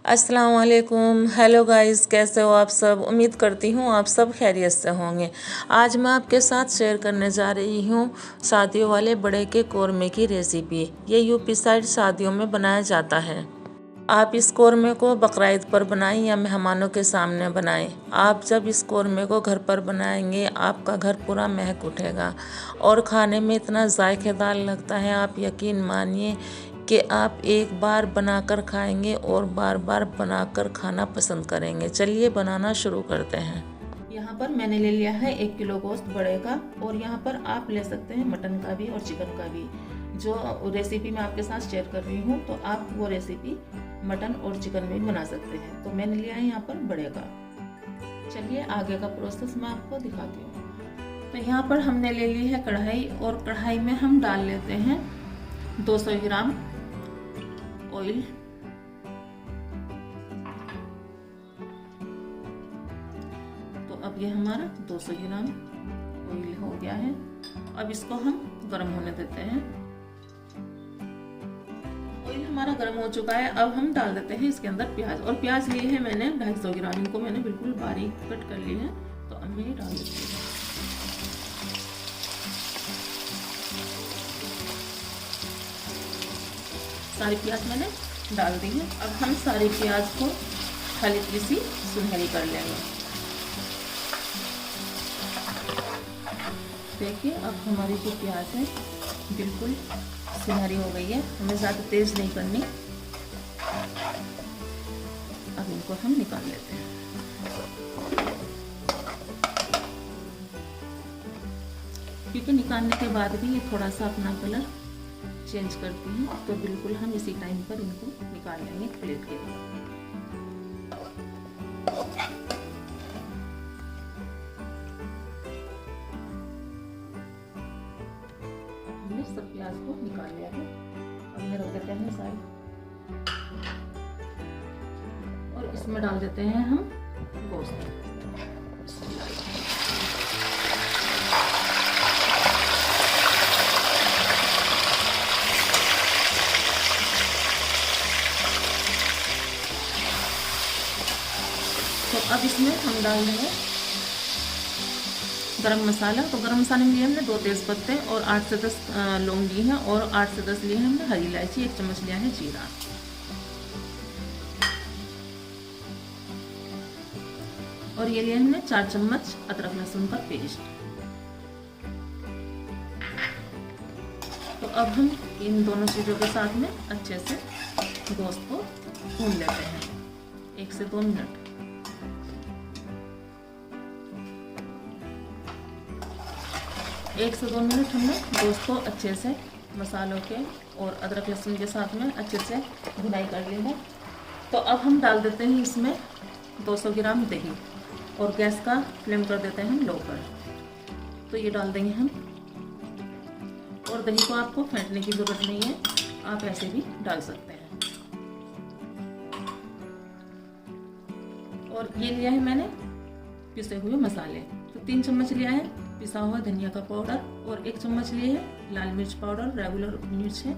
अस्सलाम वालेकुम। Hello guys, कैसे हो आप सब। उम्मीद करती हूँ आप सब खैरियत से होंगे। आज मैं आपके साथ शेयर करने जा रही हूँ शादियों वाले बड़े के कोरमे की रेसिपी। ये यूपी साइड शादियों में बनाया जाता है। आप इस कोरमे को बकरीद पर बनाएं या मेहमानों के सामने बनाएं। आप जब इस कोरमे को घर पर बनाएंगे आपका घर पूरा महक उठेगा और खाने में इतना जायकेदार लगता है, आप यकीन मानिए कि आप एक बार बनाकर खाएंगे और बार बार बनाकर खाना पसंद करेंगे। चलिए बनाना शुरू करते हैं। यहाँ पर मैंने ले लिया है 1 किलो गोश्त बड़े का, और यहाँ पर आप ले सकते हैं मटन का भी और चिकन का भी। जो रेसिपी मैं आपके साथ शेयर कर रही हूँ तो आप वो रेसिपी मटन और चिकन में भी बना सकते हैं। तो मैंने लिया है यहाँ पर बड़े का। चलिए आगे का प्रोसेस मैं आपको दिखाती हूँ। तो यहाँ पर हमने ले ली है कढ़ाई, और कढ़ाई में हम डाल लेते हैं 200 ग्राम ऑयल। तो अब ये हमारा 200 ग्राम ऑयल हो गया है। अब इसको हम गर्म होने देते हैं। ऑयल हमारा गर्म हो चुका है। अब हम डाल देते हैं इसके अंदर प्याज, और प्याज लिए है मैंने 250 ग्राम। इनको मैंने बिल्कुल बारीक कट कर लिए हैं। तो अब मैं ये डाल देती हूँ। सारी प्याज मैंने डाल दी है। अब हम सारी प्याज को हल्की सी सुनहरी कर लेंगे। देखिए अब हमारी जो प्याज है बिल्कुल सुनहरी हो गई है। हमें ज़्यादा तेज नहीं करनी। अब इनको हम निकाल लेते हैं। क्योंकि निकालने के बाद भी ये थोड़ा सा अपना कलर चेंज करती हैं, तो बिल्कुल हम इसी टाइम पर इनको निकाल लेंगे प्लेट के लिए। हमने सब प्याज को निकाल लिया है। अब ये रख देते हैं साइड, और इसमें डाल देते हैं हम गोश्त। तो अब इसमें हम डाल देंगे गरम मसाला। तो गरम मसाले में लिए हमने 2 तेज़ पत्ते और 8 से 10 लौंग लिए हैं, और 8 से 10 लिए हैं हमने हरी इलायची। 1 चम्मच लिया है जीरा, और ये लिया हमने 4 चम्मच अदरक लहसुन का पेस्ट। तो अब हम इन दोनों चीज़ों के साथ में अच्छे से गोश्त को भून लेते हैं 1 से 2 मिनट। एक से 2 मिनट हमने गोश्त को अच्छे से मसालों के और अदरक लहसुन के साथ में अच्छे से भुनाई कर ली है। तो अब हम डाल देते हैं इसमें 200 ग्राम दही, और गैस का फ्लेम कर देते हैं हम लो पर। तो ये डाल देंगे हम, और दही को आपको फेंटने की ज़रूरत नहीं है, आप ऐसे भी डाल सकते हैं। और ये लिया है मैंने पिसे हुए मसाले। तो 3 चम्मच लिया है पिसा हुआ धनिया का पाउडर, और 1 चम्मच लिए है लाल मिर्च पाउडर, रेगुलर मिर्च है,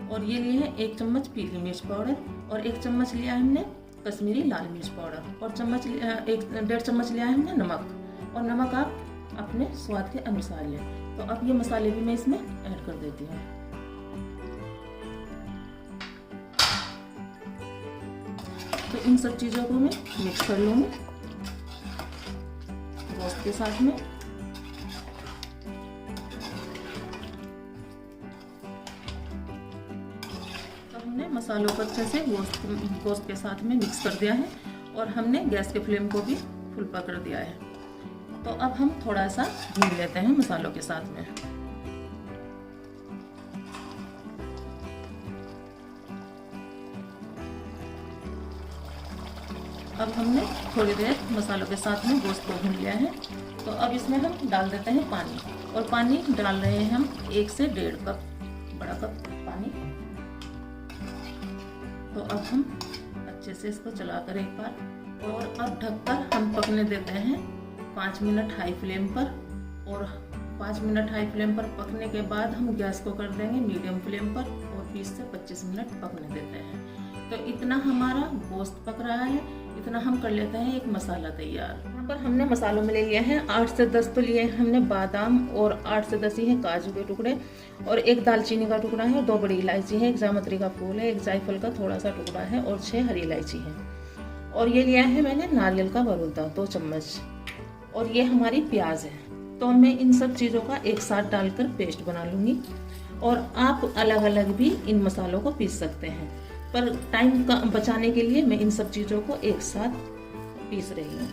और ये लिए है 1 चम्मच पीली मिर्च पाउडर, और 1 चम्मच लिया है हमने कश्मीरी लाल मिर्च पाउडर, और 1.5 चम्मच लिया है हमने नमक। और नमक आप अपने स्वाद के अनुसार लें। तो अब ये मसाले भी मैं इसमें ऐड कर देती हूँ। तो इन सब चीज़ों को मैं मिक्स कर लूँगी गोश्त के साथ में। हमने मसालों को अच्छे से गोश्त के साथ में मिक्स कर दिया है, और हमने गैस के फ्लेम को भी फुल पर कर दिया है। तो अब हम थोड़ा सा भून लेते हैं मसालों के साथ में। अब हमने थोड़ी देर मसालों के साथ में गोश्त को भून लिया है। तो अब इसमें हम डाल देते हैं पानी, और पानी डाल रहे हैं हम 1 से 1.5 कप, बड़ा कप पानी। तो अब हम अच्छे से इसको चलाकर एक बार, और अब ढककर हम पकने देते हैं 5 मिनट हाई फ्लेम पर। और 5 मिनट हाई फ्लेम पर पकने के बाद हम गैस को कर देंगे मीडियम फ्लेम पर, और 20 से 25 मिनट पकने देते हैं। तो इतना हमारा गोश्त पक रहा है, इतना हम कर लेते हैं एक मसाला तैयार। यहाँ पर हमने मसालों में ले लिया है 8 से 10 तो लिए हमने बादाम, और 8 से 10 ही है काजू के टुकड़े, और एक दालचीनी का टुकड़ा है, 2 बड़ी इलायची है, एक जावित्री का फूल है, एक जायफल का थोड़ा सा टुकड़ा है, और 6 हरी इलायची है। और ये लिया है मैंने नारियल का बरूदा 2 चम्मच, और ये हमारी प्याज है। तो मैं इन सब चीज़ों का एक साथ डालकर पेस्ट बना लूँगी, और आप अलग अलग भी इन मसालों को पीस सकते हैं, पर टाइम का बचाने के लिए मैं इन सब चीज़ों को एक साथ पीस रही हूँ।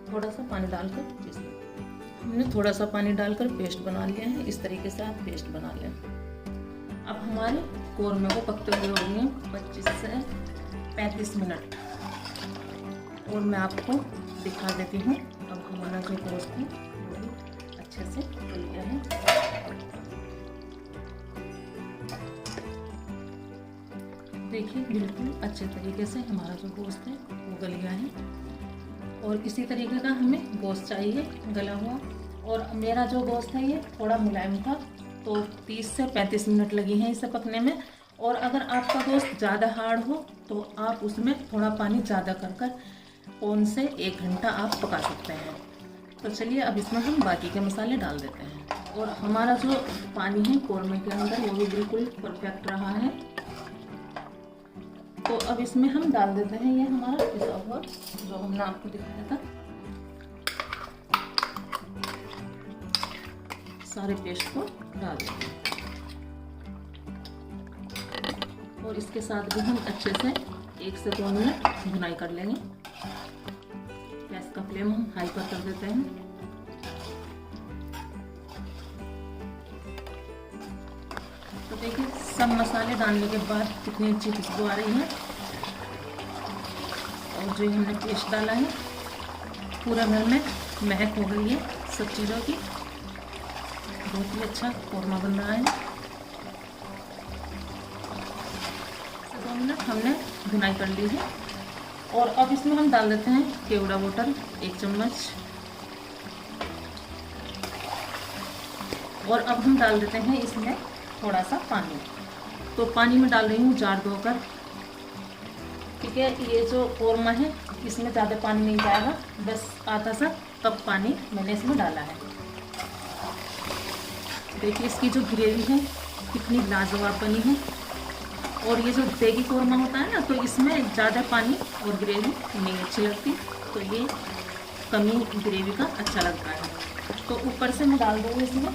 थोड़ा सा पानी डालकर पीस लें। हमने थोड़ा सा पानी डालकर पेस्ट बना लिया है, इस तरीके से आप पेस्ट बना लें। अब हमारे कौरमे को पकते हुए हो गए हैं 25 से 35 मिनट, और मैं आपको दिखा देती हूँ। अब हमारा जो गोश्त है वो भी अच्छे से गल गया है। देखिए बिल्कुल अच्छे तरीके से हमारा जो गोश्त है वो गल गया है, और इसी तरीके का हमें गोश्त चाहिए गला हुआ। और मेरा जो गोश्त है ये थोड़ा मुलायम था, तो 30 से 35 मिनट लगी हैं इसे पकने में। और अगर आपका गोश्त ज़्यादा हार्ड हो तो आप उसमें थोड़ा पानी ज़्यादा कर पौन से 1 घंटा आप पका सकते हैं। तो चलिए अब इसमें हम बाकी के मसाले डाल देते हैं। और हमारा जो पानी है कौरमे के अंदर वो भी बिल्कुल परफेक्ट रहा है। तो अब इसमें हम डाल देते हैं ये हमारा पिसा हुआ जो हमने आपको दिखाया था, सारे पेस्ट को डाल देंगे। और इसके साथ भी हम अच्छे से 1 से 2 मिनट भुनाई कर लेंगे। गैस का फ्लेम हम हाई पर कर देते हैं। तो देखिए सब मसाले डालने के बाद कितनी अच्छी खुशबू आ रही है, और जो हमने पेस्ट डाला है पूरा घर में महक हो गई है सब चीज़ों की। बहुत ही अच्छा कौरमा बन रहा है। 2 मिनट हमने भुनाई कर ली है, और अब इसमें हम डाल देते हैं केवड़ा वाटर 1 चम्मच, और अब हम डाल देते हैं इसमें थोड़ा सा पानी। तो पानी में डाल रही हूँ जार धोकर, ठीक है। ये जो कौरमा है इसमें ज़्यादा पानी नहीं जाएगा, बस आधा सा कप पानी मैंने इसमें डाला है। देखिए इसकी जो ग्रेवी है कितनी लाजवाब बनी है। और ये जो देगी कौरमा होता है ना, तो इसमें ज़्यादा पानी और ग्रेवी नहीं अच्छी लगती, तो ये कमी ग्रेवी का अच्छा लगता है। तो ऊपर से मैं डाल दूँगी इसमें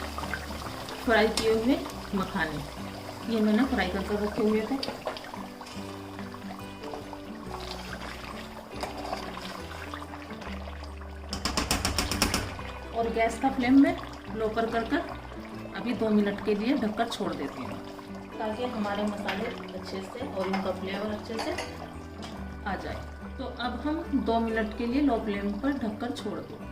फ्राई किए हुए मखाने, ये मैंने फ्राई करके रखे हुए थे। और गैस का फ्लेम में लो कर अभी 2 मिनट के लिए ढककर छोड़ देती हूँ, ताकि हमारे मसाले अच्छे से और इनका फ्लेवर अच्छे से आ जाए। तो अब हम 2 मिनट के लिए लो फ्लेम पर ढककर छोड़ देते हैं।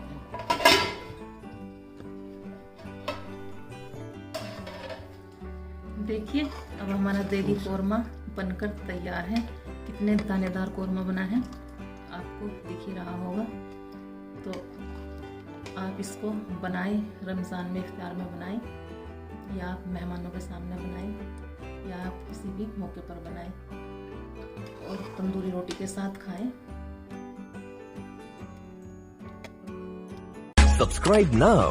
देखिए अब हमारा देगी कौरमा बनकर तैयार है। कितने दानेदार कौरमा बना है, आपको दिख ही रहा होगा। तो आप इसको बनाएं, रमज़ान में इफ्तार में बनाएं, या आप मेहमानों के सामने बनाएं, या आप किसी भी मौके पर बनाएं, और तंदूरी रोटी के साथ खाएं। Subscribe now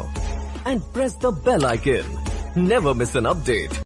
and press the bell icon. Never miss an update.